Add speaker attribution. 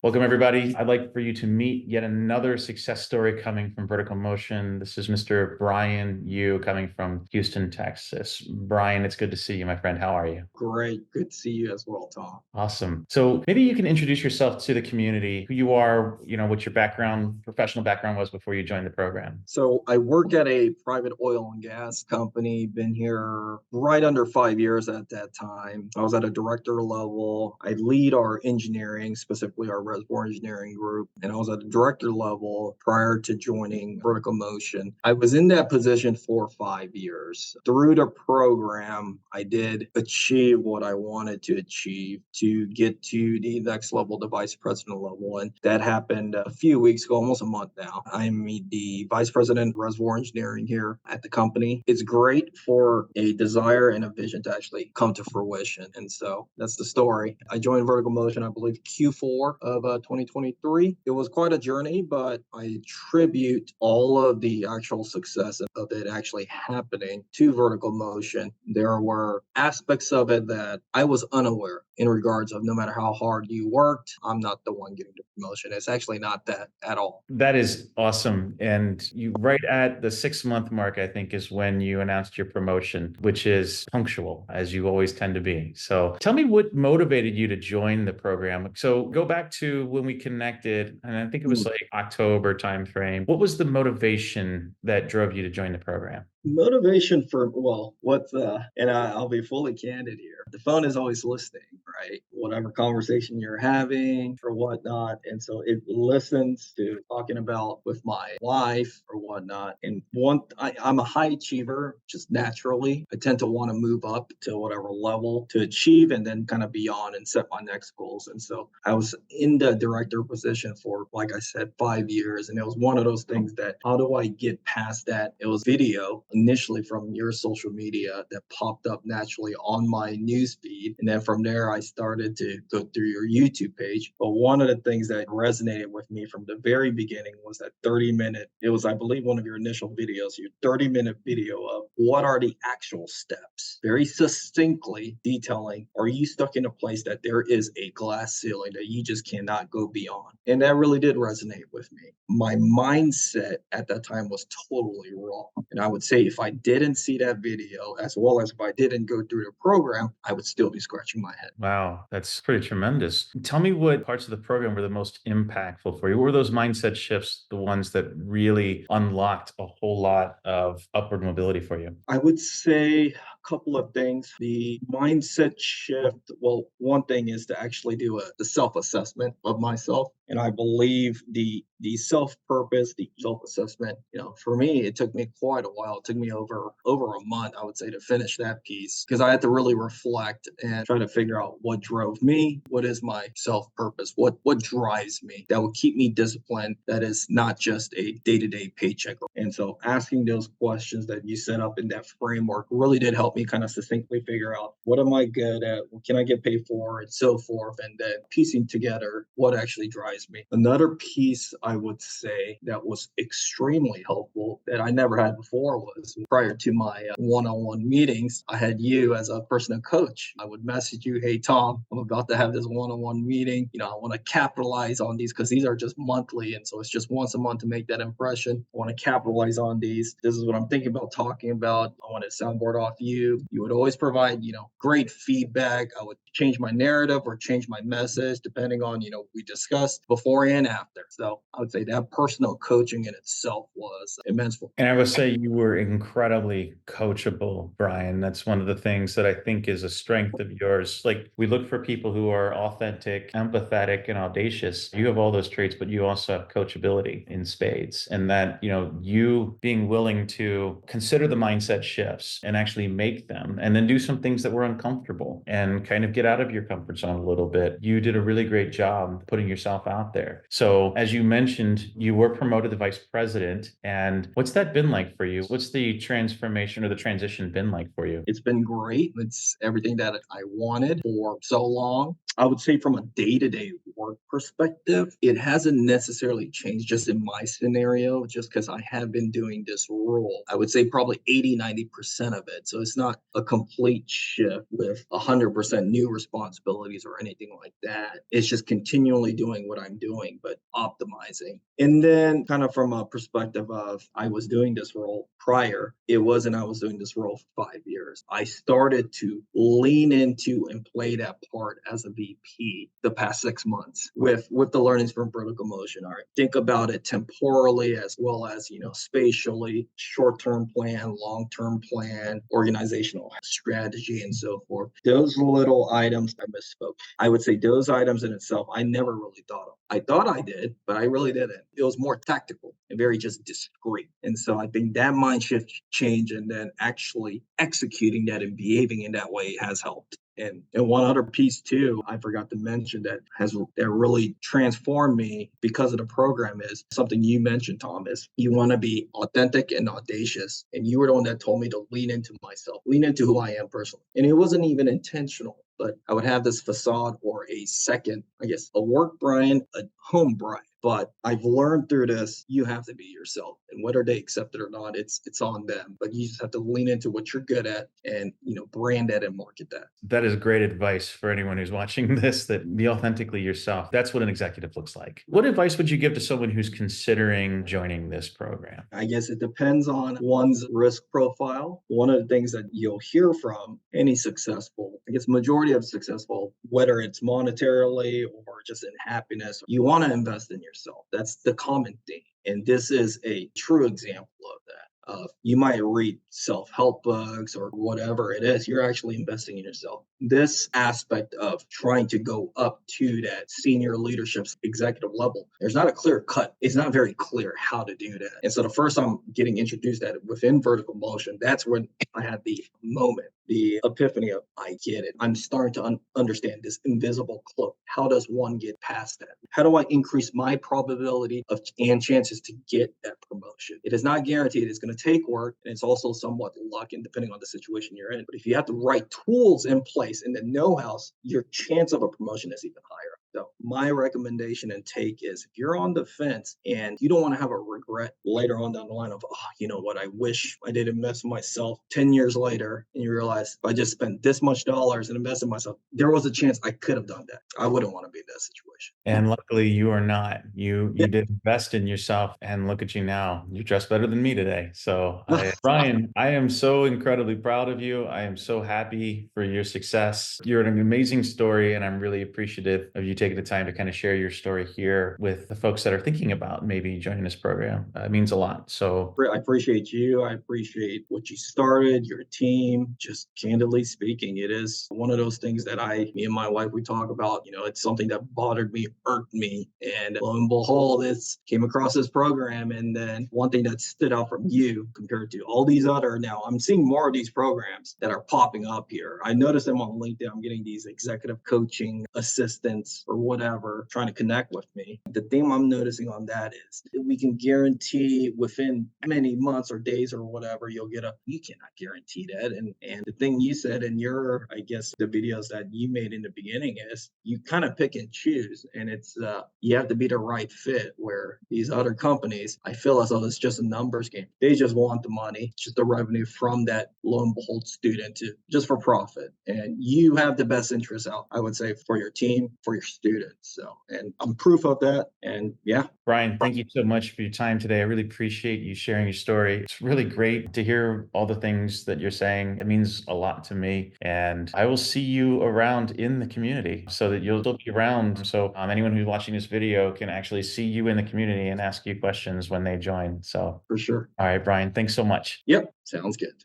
Speaker 1: Welcome, everybody. I'd like for you to meet yet another success story coming from Vertical Motion. This is Mr. Brian Yu coming from Houston, Texas. Brian, it's good to see you, my friend. How are you?
Speaker 2: Great. Good to see you as well, Tom.
Speaker 1: Awesome. So maybe you can introduce yourself to the community, who you are, what your background, professional background was before you joined the program.
Speaker 2: So I work at a private oil and gas company, been here right under 5 years at that time. I was at a director level. I lead our engineering, specifically our reservoir engineering group, and I was at a director level prior to joining Vertical Motion. I was in that position for 5 years. Through the program, I did achieve what I wanted to achieve to get to the next level, the vice president level. And that happened a few weeks ago, almost a month now. I'm the vice president of reservoir engineering here at the company. It's great for a desire and a vision to actually come to fruition. And so that's the story. I joined Vertical Motion, I believe, Q4 of 2023. It was quite a journey, but I attribute all of the actual success of it actually happening to Vertical Motion. There were aspects of it that I was unaware in regards of no matter how hard you worked, I'm not the one getting the promotion. It's actually not that at all.
Speaker 1: That is awesome. And you right at the 6 month mark, I think, is when you announced your promotion, which is punctual, as you always tend to be. So tell me what motivated you to join the program. So go back to when we connected, and I think it was like October timeframe. What was the motivation that drove you to join the program?
Speaker 2: Motivation for, well, and I'll be fully candid here. The phone is always listening, right? Whatever conversation you're having or whatnot. And so it listens to talking about with my wife or whatnot. And I'm a high achiever, just naturally. I tend to want to move up to whatever level to achieve and then kind of beyond and set my next goals. And so I was in the director position for, like I said, 5 years. And it was one of those things that, how do I get past that? It was video initially from your social media that popped up naturally on my news feed. And then from there, I started to go through your YouTube page. But one of the things that resonated with me from the very beginning was that 30-minute, it was, I believe, one of your initial videos, your 30-minute video of what are the actual steps, very succinctly detailing, are you stuck in a place that there is a glass ceiling that you just cannot go beyond? And that really did resonate with me. My mindset at that time was totally wrong. And I would say if I didn't see that video, as well as if I didn't go through the program, I would still be scratching my head.
Speaker 1: Wow, that's pretty tremendous. Tell me what parts of the program were the most impactful for you. What were those mindset shifts, the ones that really unlocked a whole lot of upward mobility for you?
Speaker 2: I would say a couple of things. The mindset shift, well, one thing is to actually do a self-assessment of myself. And I believe the self-purpose, the self-assessment, for me, it took me quite a while. It took me over a month, I would say, to finish that piece because I had to really reflect and try to figure out what drove me, what is my self-purpose, what drives me that will keep me disciplined, that is not just a day-to-day paycheck. And so asking those questions that you set up in that framework really did help me kind of succinctly figure out what am I good at, what can I get paid for, and so forth, and then piecing together what actually drives me. Another piece I would say that was extremely helpful that I never had before was prior to my one-on-one meetings, I had you as a personal coach. I would message you, hey, Tom, I'm about to have this one-on-one meeting. I want to capitalize on these because these are just monthly. And so it's just once a month to make that impression. I want to capitalize on these. This is what I'm thinking about talking about. I want to soundboard off you. You would always provide, great feedback. I would change my narrative or change my message depending on, we discussed before and after. So I would say that personal coaching in itself was immense.
Speaker 1: And I would say you were incredibly coachable, Brian. That's one of the things that I think is a strength of yours. Like we look for people who are authentic, empathetic, and audacious. You have all those traits, but you also have coachability in spades. And that, you being willing to consider the mindset shifts and actually make them and then do some things that were uncomfortable and kind of get out of your comfort zone a little bit. You did a really great job putting yourself out there. So as you mentioned, you were promoted to vice president. And what's that been like for you? What's the transformation or the transition been like for you?
Speaker 2: It's been great. It's everything that I wanted for so long. I would say from a day-to-day work perspective, it hasn't necessarily changed just in my scenario, just because I have been doing this role. I would say probably 80-90% of it. So it's not a complete shift with 100% new responsibilities or anything like that. It's just continually doing what I'm doing, but optimizing. And then kind of from a perspective of I was doing this role prior, it wasn't I was doing this role for 5 years. I started to lean into and play that part as a VP the past 6 months with the learnings from vertical motion. All right, think about it temporally as well as spatially, short-term plan, long-term plan, organizational strategy, and so forth. Those little items, I misspoke. I would say those items in itself, I never really thought of. I thought I did, but I really didn't. It was more tactical and very just discreet. And so I think that mind shift change and then actually executing that and behaving in that way has helped. And one other piece too, I forgot to mention that really transformed me because of the program is something you mentioned, Thomas. You want to be authentic and audacious. And you were the one that told me to lean into myself, lean into who I am personally. And it wasn't even intentional, but I would have this facade or a second, I guess, a work Brian, a home Brian. But I've learned through this, you have to be yourself. And whether they accept it or not, it's on them. But you just have to lean into what you're good at and brand that and market that.
Speaker 1: That is great advice for anyone who's watching this, that be authentically yourself. That's what an executive looks like. What advice would you give to someone who's considering joining this program?
Speaker 2: I guess it depends on one's risk profile. One of the things that you'll hear from any successful, I guess majority of successful, whether it's monetarily or just in happiness, you want to invest in yourself. That's the common thing. And this is a true example of that. You might read self-help books or whatever it is, you're actually investing in yourself. This aspect of trying to go up to that senior leadership executive level, there's not a clear cut. It's not very clear how to do that. And so the first I'm getting introduced at it within vertical motion, that's when I had the moment, the epiphany of I get it. I'm starting to understand this invisible cloak. How does one get past that? How do I increase my probability of and chances to get that promotion? It is not guaranteed. It's going to take work, and it's also somewhat luck, and depending on the situation you're in. But if you have the right tools in place and the know-hows, your chance of a promotion is even higher. So my recommendation and take is if you're on the fence and you don't want to have a regret later on down the line of, oh, you know what, I wish I didn't invest in myself 10 years later, and you realize if I just spent this much dollars and invested in myself, there was a chance I could have done that. I wouldn't want to be in that situation.
Speaker 1: And luckily you are not. You
Speaker 2: Yeah.
Speaker 1: you did invest in yourself, and look at you now. You dress better than me today. So Brian, I am so incredibly proud of you. I am so happy for your success. You're an amazing story, and I'm really appreciative of you taking the time to kind of share your story here with the folks that are thinking about maybe joining this program. It means a lot. So
Speaker 2: I appreciate you. I appreciate what you started, your team. Just candidly speaking, it is one of those things that me and my wife, we talk about. It's something that bothered me, irked me. And lo and behold, this came across this program. And then one thing that stood out from you compared to all these other, now I'm seeing more of these programs that are popping up here. I noticed them on LinkedIn. I'm getting these executive coaching assistants or whatever trying to connect with me. The thing I'm noticing on that is we can guarantee within many months or days or whatever, you cannot guarantee that. And the thing you said in your, I guess, the videos that you made in the beginning is you kind of pick and choose. And it's, you have to be the right fit where these other companies, I feel as though it's just a numbers game. They just want the money, just the revenue from that lo and behold student just for profit. And you have the best interest out, I would say, for your team, for your students. So, and I'm proof of that. And yeah.
Speaker 1: Brian, thank you so much for your time today. I really appreciate you sharing your story. It's really great to hear all the things that you're saying. It means a lot to me. And I will see you around in the community so that you'll still be around. So anyone who's watching this video can actually see you in the community and ask you questions when they join. So,
Speaker 2: For sure.
Speaker 1: all right, Brian, thanks so much.
Speaker 2: Yep. Sounds good.